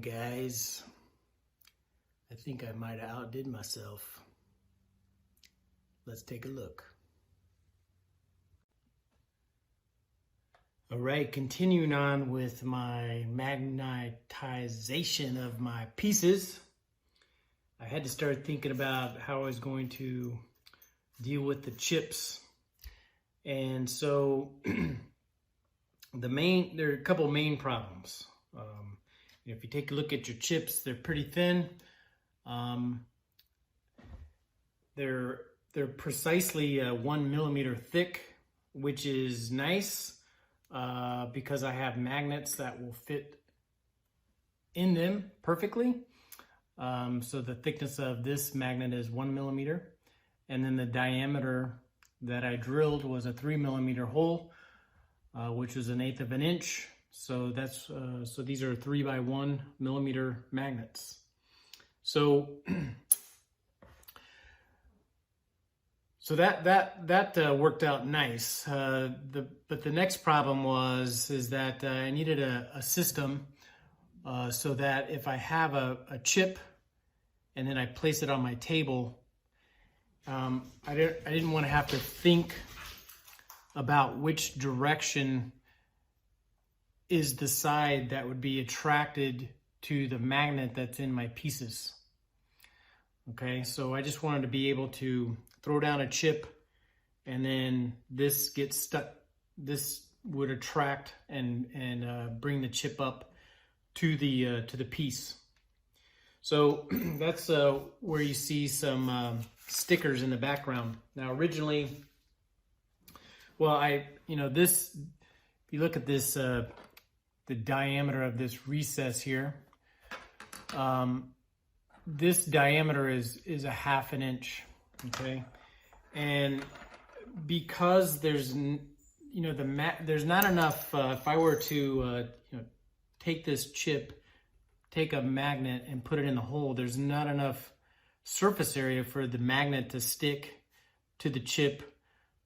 guys. I think I might have outdid myself. Let's take a look. All right, continuing on with my magnetization of my pieces. I had to start thinking about how I was going to deal with the chips. And so there are a couple main problems. If you take a look at your chips, they're pretty thin. They're precisely 1 millimeter thick, which is nice because I have magnets that will fit in them perfectly. So the thickness of this magnet is 1 millimeter, and then the diameter that I drilled was a 3 millimeter hole, which was 1/8 of an inch. So that's so these are 3 by 1 millimeter magnets. So that worked out nice. But the next problem is that I needed a system so that if I have a chip and then I place it on my table, I didn't want to have to think about which direction is the side that would be attracted to the magnet that's in my pieces. Okay, so I just wanted to be able to throw down a chip and then this gets stuck. This would attract and bring the chip up to the piece. So that's where you see some stickers in the background. Now originally, well, this, if you look at this, the diameter of this recess here, this diameter is 1/2 inch, okay? And because there's not enough, if I were to take this chip, take a magnet and put it in the hole, there's not enough surface area for the magnet to stick to the chip.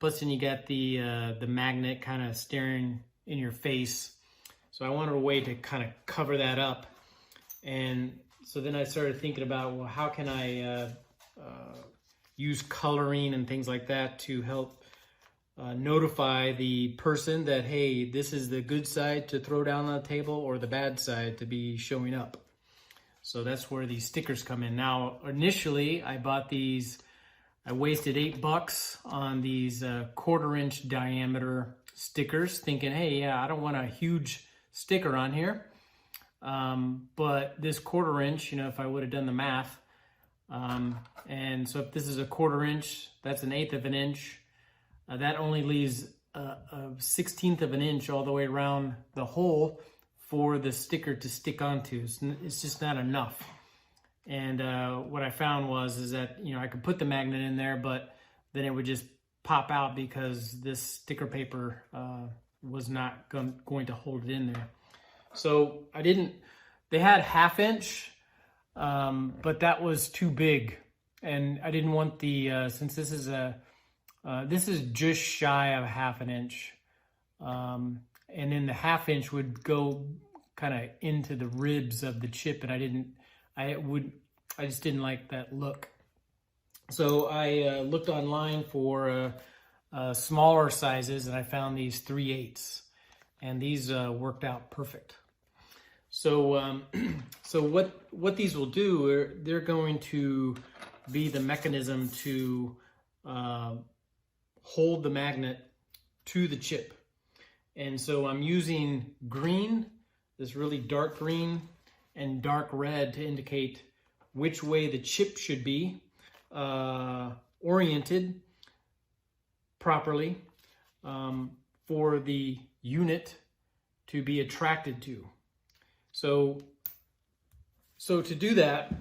Plus then you got the magnet kind of staring in your face. So I wanted a way to kind of cover that up. And so then I started thinking about, well, how can I use coloring and things like that to help notify the person that, hey, this is the good side to throw down on the table or the bad side to be showing up. So that's where these stickers come in. Now, initially I bought these, I wasted $8 on these 1/4 inch diameter stickers, thinking, hey, yeah, I don't want a huge sticker on here. But this 1/4 inch, if I would have done the math, and so if this is a 1/4 inch, that's 1/8 of an inch. That only leaves a 1/16 of an inch all the way around the hole for the sticker to stick onto. It's just not enough. And what I found is that I could put the magnet in there, but then it would just pop out because this sticker paper was not going to hold it in there. So they had 1/2 inch, but that was too big. And I didn't want since this is just shy of 1/2 inch. And then the 1/2 inch would go kind of into the ribs of the chip. And I just didn't like that look. So I looked online for smaller sizes and I found these 3/8. And these worked out perfect. So what these will do, they're going to be the mechanism to hold the magnet to the chip. And so I'm using green, this really dark green, and dark red to indicate which way the chip should be oriented properly for the unit to be attracted to. So to do that,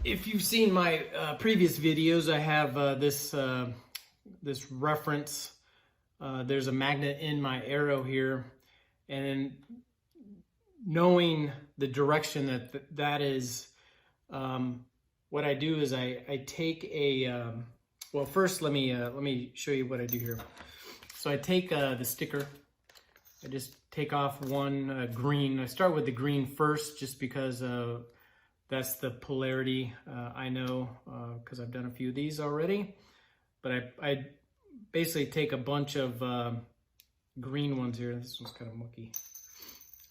if you've seen my previous videos, I have this reference. There's a magnet in my arrow here, and knowing the direction that is, what I do is I take a well, first let me show you what I do here. So I take the sticker, I just take off one green. I start with the green first just because that's the polarity I know because I've done a few of these already. But I basically take a bunch of green ones here. This one's kind of mucky.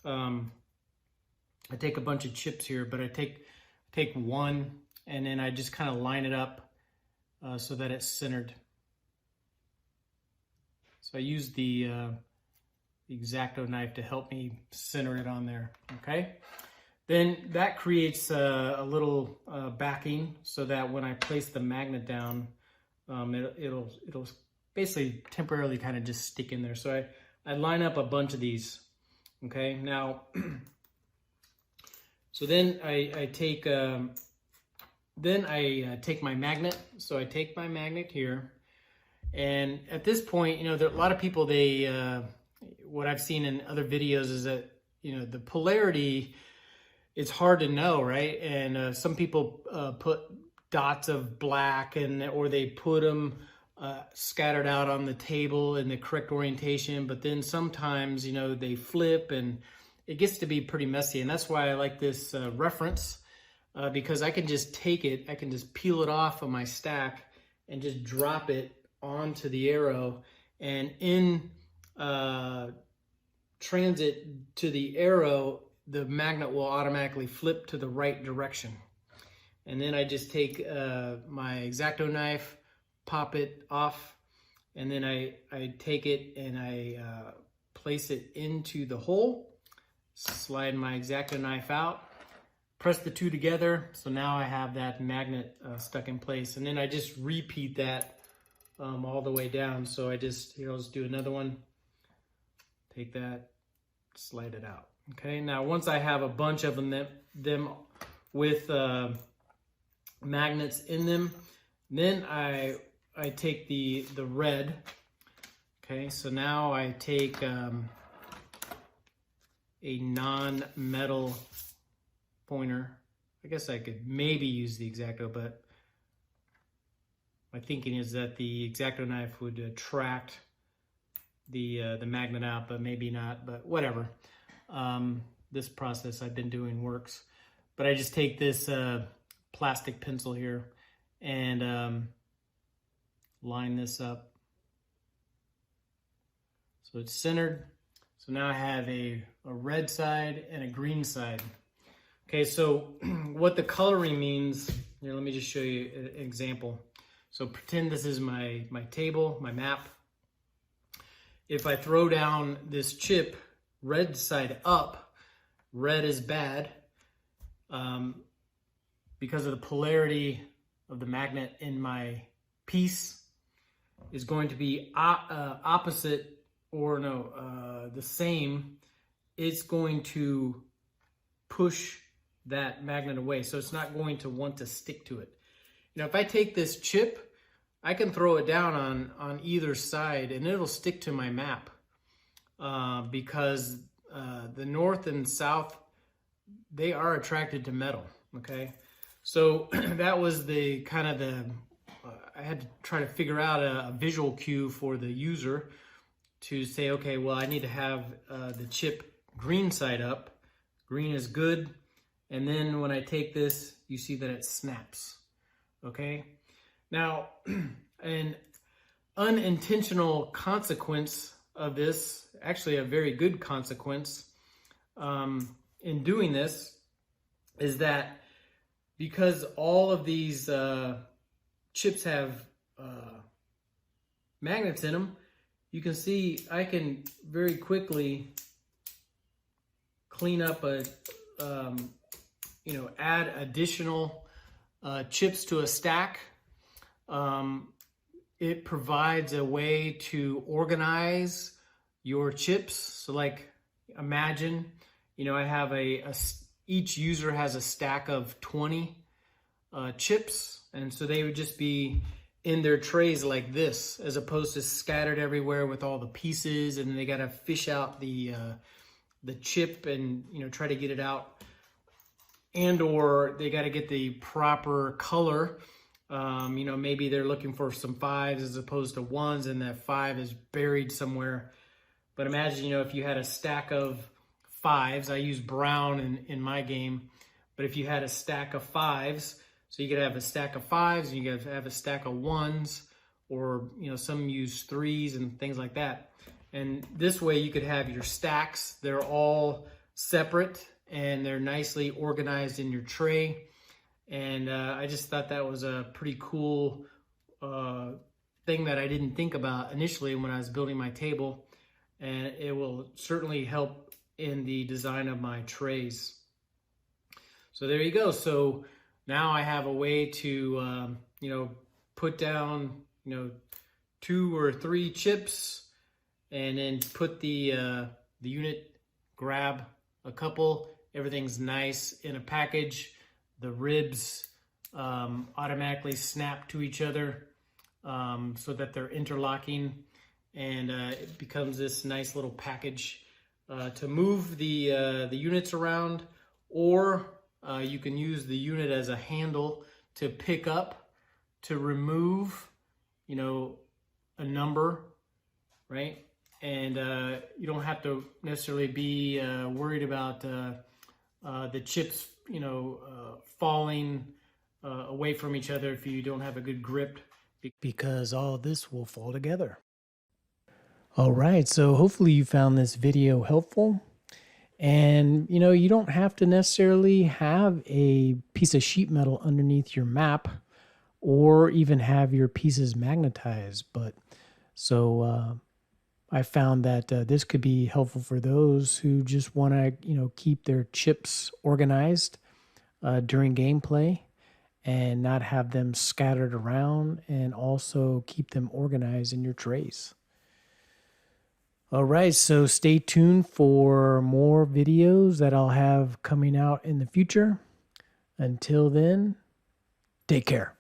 I take a bunch of chips here, but I take one and then I just kind of line it up so that it's centered. So I use the X-Acto knife to help me center it on there, okay? Then that creates a little backing so that when I place the magnet down, it'll basically temporarily kind of just stick in there. So I line up a bunch of these, okay? Now, so then I take my magnet. So I take my magnet here, and at this point, there are a lot of people, what I've seen in other videos is that, the polarity, it's hard to know, right? And some people put dots of black or they put them scattered out on the table in the correct orientation, but then sometimes, they flip and it gets to be pretty messy. And that's why I like this reference because I can just take it, I can just peel it off of my stack and just drop it onto the arrow, and in transit to the arrow, the magnet will automatically flip to the right direction. And then I just take my X-Acto knife, pop it off, and then I take it and I place it into the hole, slide my X-Acto knife out, press the two together, so now I have that magnet stuck in place. And then I just repeat that all the way down. So I just, I'll just do another one, take that, slide it out. Okay, now once I have a bunch of them with magnets in them, then I take the red. Okay, so now I take a non-metal pointer. I guess I could maybe use the X-Acto, but my thinking is that the X-Acto knife would attract the magnet out, but maybe not, but whatever. This process I've been doing works. But I just take this plastic pencil here and line this up. So it's centered. So now I have a red side and a green side. Okay, so what the coloring means, here, let me just show you an example. So pretend this is my table, my map. If I throw down this chip, red side up, red is bad because of the polarity of the magnet in my piece is going to be opposite, or no, the same. It's going to push that magnet away, so it's not going to want to stick to it. If I take this chip, I can throw it down on either side and it'll stick to my map because the north and south, they are attracted to metal, okay? So that was I had to try to figure out a visual cue for the user to say, okay, well, I need to have the chip green side up. Green is good. And then when I take this, you see that it snaps, okay? Now, an unintentional consequence of this, actually a very good consequence in doing this, is that because all of these chips have magnets in them, you can see I can very quickly clean up add additional chips to a stack. It provides a way to organize your chips. So like imagine, I have each user has a stack of 20 chips. And so they would just be in their trays like this, as opposed to scattered everywhere with all the pieces. And they got to fish out the chip and, try to get it out. And or they got to get the proper color. Maybe they're looking for some 5s as opposed to 1s, and that 5 is buried somewhere. But imagine, if you had a stack of fives. I use brown in my game, but if you had a stack of fives, so you could have a stack of fives and you could have a stack of ones, or some use threes and things like that. And this way you could have your stacks. They're all separate and they're nicely organized in your tray. And I just thought that was a pretty cool thing that I didn't think about initially when I was building my table. And it will certainly help in the design of my trays. So there you go. So now I have a way to, put down, 2 or 3 chips, and then put the unit, grab a couple. Everything's nice in a package. The ribs automatically snap to each other so that they're interlocking, and it becomes this nice little package to move the units around, or you can use the unit as a handle to pick up, to remove, a number, right? And you don't have to necessarily be worried about the chips, falling away from each other if you don't have a good grip, because all of this will fall together. All right, so hopefully you found this video helpful. And, you don't have to necessarily have a piece of sheet metal underneath your map or even have your pieces magnetized. But so I found that this could be helpful for those who just want to, keep their chips organized during gameplay and not have them scattered around, and also keep them organized in your trays. All right, so stay tuned for more videos that I'll have coming out in the future. Until then, take care.